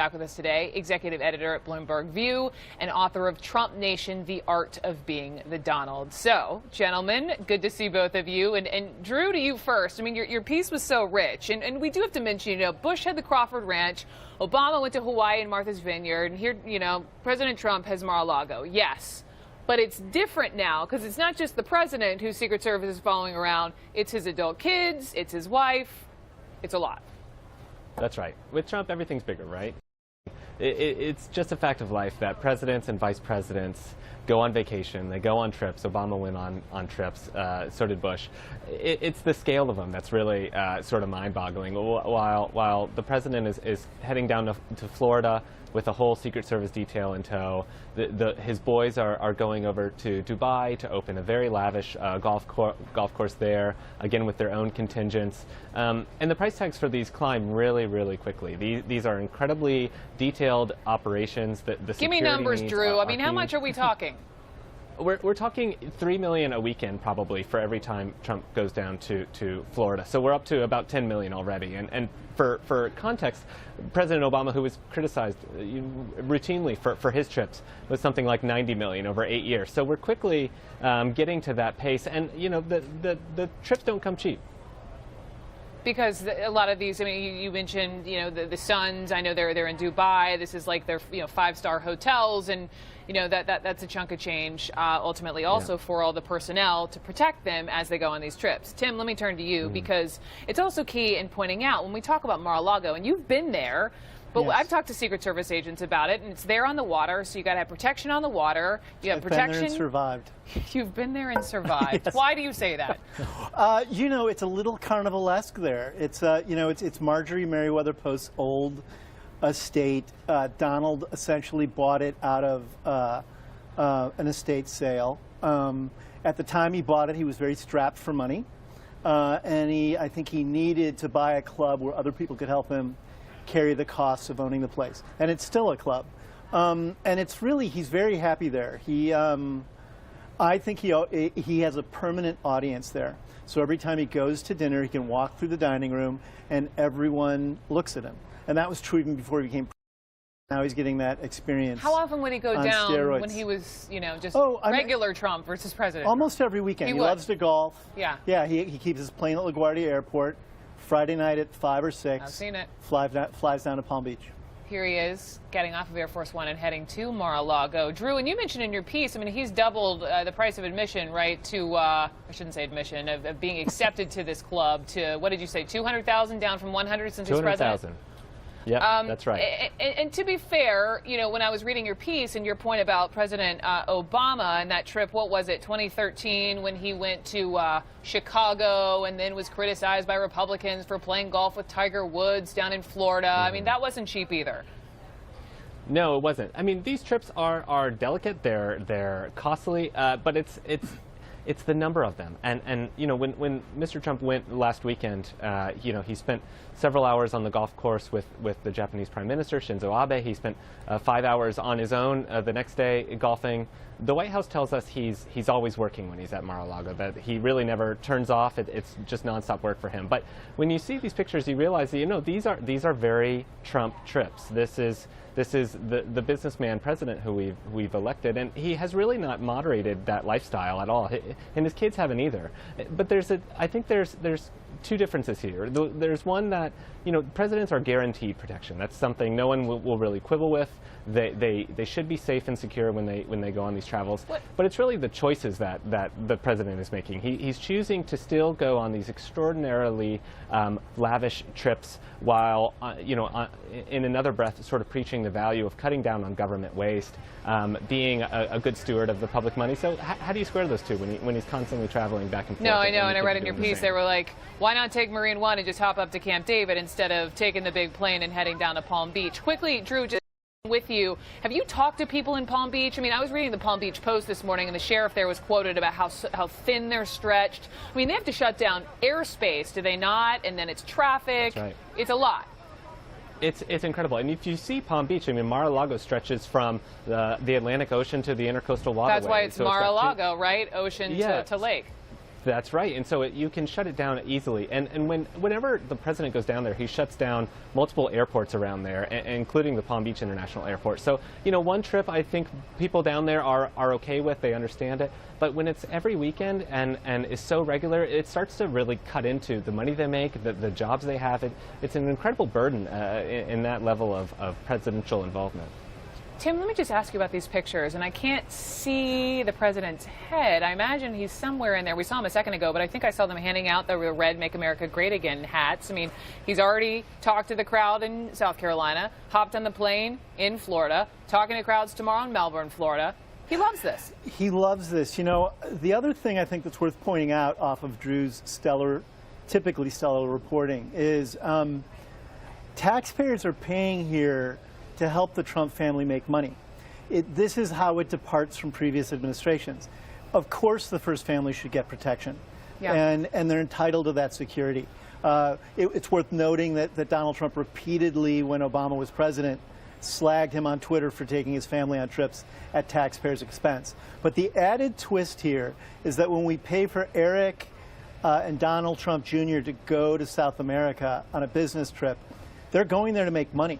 Back with us today, executive editor at Bloomberg View and author of Trump Nation, The Art of Being the Donald. So, gentlemen, good to see both of you. And Drew, to you first. I mean, your piece was so rich. And we do have to mention, Bush had the Crawford Ranch. Obama went to Hawaii and Martha's Vineyard. And here, President Trump has Mar-a-Lago. Yes. But it's different now because it's not just the president who Secret Service is following around. It's his adult kids. It's his wife. It's a lot. That's right. With Trump, everything's bigger, right? It's just a fact of life that presidents and vice presidents go on vacation, they go on trips. Obama went on trips, so did Bush. It's the scale of them that's really sort of mind-boggling. While the president is heading down to Florida with a whole Secret Service detail in tow, his boys are going over to Dubai to open a very lavish golf course there, again with their own contingents. And the price tags for these climb really, really quickly. These are incredibly detailed operations. Give me numbers, Drew. I mean, how much are we talking? We're talking $3 million a weekend probably for every time Trump goes down to Florida. So we're up to about $10 million already. And for context, President Obama, who was criticized routinely for his trips, was something like $90 million over 8 years. So we're quickly getting to that pace. And the trips don't come cheap. Because a lot of these, I mean, you mentioned, the Suns. I know they're in Dubai. This is like their, 5-star hotels, and that's a chunk of change. Ultimately, also for all the personnel to protect them as they go on these trips. Tim, let me turn to you because it's also key in pointing out when we talk about Mar-a-Lago, and you've been there. But yes. I've talked to Secret Service agents about it, and it's there on the water, so you got to have protection on the water. You have protection. Been there and survived. You've been there and survived. Yes. Why do you say that? It's a little carnivalesque there. It's Marjorie Merriweather Post's old estate. Donald essentially bought it out of an estate sale. At the time he bought it, he was very strapped for money, and I think he needed to buy a club where other people could help him carry the costs of owning the place. And it's still a club. And it's really, he's very happy there. I think he has a permanent audience there. So every time he goes to dinner, he can walk through the dining room and everyone looks at him. And that was true even before he became president. Now he's getting that experience. How often would he go down steroids. when he was, just regular Trump versus president? Almost every weekend. He loves to golf. Yeah. Yeah, he keeps his plane at LaGuardia Airport. Friday night at 5 or 6. I've seen it. Flies down to Palm Beach. Here he is, getting off of Air Force One and heading to Mar-a-Lago. Drew, and you mentioned in your piece, I mean, he's doubled the price of admission, right, to, I shouldn't say admission, of being accepted to this club to, what did you say, 200,000 down from 100 since he's president? 200,000. Yeah, that's right. And to be fair, when I was reading your piece and your point about President Obama and that trip, what was it, 2013, when he went to Chicago and then was criticized by Republicans for playing golf with Tiger Woods down in Florida. I mean, that wasn't cheap either. No, it wasn't. I mean, these trips are delicate. They're costly, but it's the number of them. And when Mr. Trump went last weekend, he spent several hours on the golf course with the Japanese Prime Minister, Shinzo Abe. He spent 5 hours on his own the next day golfing. The White House tells us he's always working when he's at Mar-a-Lago, that he really never turns off. It's just nonstop work for him. But when you see these pictures, you realize that, these are very Trump trips. This is the businessman president who we've elected, and he has really not moderated that lifestyle at all, and his kids haven't either. But I think there's two differences here. There's one that presidents are guaranteed protection. That's something no one will really quibble with. They should be safe and secure when they go on these travels. But it's really the choices that the president is making. He's choosing to still go on these extraordinarily lavish trips while in another breath sort of preaching the value of cutting down on government waste, being a good steward of the public money. So how do you square those two when he's constantly traveling back and forth? No, I know, and I read in your piece they were like, why not take Marine One and just hop up to Camp David instead of taking the big plane and heading down to Palm Beach? Quickly, Drew, just with you, have you talked to people in Palm Beach? I mean, I was reading the Palm Beach Post this morning, and the sheriff there was quoted about how thin they're stretched. I mean, they have to shut down airspace, do they not? And then it's traffic. That's right. It's a lot. It's incredible. And if you see Palm Beach, I mean, Mar-a-Lago stretches from the Atlantic Ocean to the Intercoastal Waterway. That's why it's Mar-a-Lago, right? Ocean to lake. That's right, and so you can shut it down easily. And whenever the president goes down there, he shuts down multiple airports around there, including the Palm Beach International Airport. So, one trip I think people down there are okay with, they understand it. But when it's every weekend and is so regular, it starts to really cut into the money they make, the jobs they have. It's an incredible burden in that level of presidential involvement. Tim, let me just ask you about these pictures, and I can't see the president's head. I imagine he's somewhere in there. We saw him a second ago, but I think I saw them handing out the red Make America Great Again hats. I mean, he's already talked to the crowd in South Carolina, hopped on the plane in Florida, talking to crowds tomorrow in Melbourne, Florida. He loves this. He loves this. The other thing I think that's worth pointing out off of Drew's typically stellar reporting is taxpayers are paying here to help the Trump family make money. This is how it departs from previous administrations. Of course, the first family should get protection, yeah. and they're entitled to that security. It's worth noting that Donald Trump repeatedly, when Obama was president, slagged him on Twitter for taking his family on trips at taxpayers' expense. But the added twist here is that when we pay for Eric and Donald Trump Jr. to go to South America on a business trip, they're going there to make money.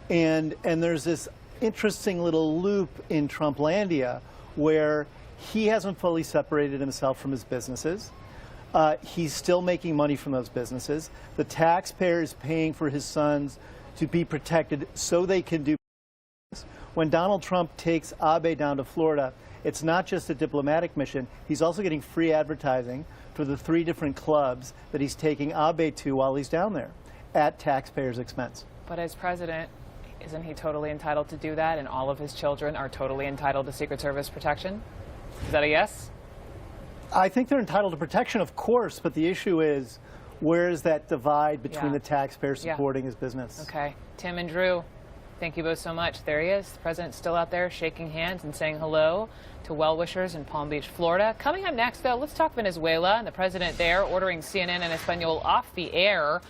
And there's this interesting little loop in Trumplandia where he hasn't fully separated himself from his businesses. He's still making money from those businesses. The taxpayer is paying for his sons to be protected so they can do business. When Donald Trump takes Abe down to Florida, it's not just a diplomatic mission. He's also getting free advertising for the 3 different clubs that he's taking Abe to while he's down there at taxpayers' expense. But as president, isn't he totally entitled to do that, and all of his children are totally entitled to Secret Service protection? Is that a yes? I think they're entitled to protection, of course, but the issue is, where is that divide between the taxpayer supporting his business? Okay. Tim and Drew, thank you both so much. There he is. The president's still out there shaking hands and saying hello to well-wishers in Palm Beach, Florida. Coming up next, though, let's talk Venezuela and the president there ordering CNN and Espanol off the air.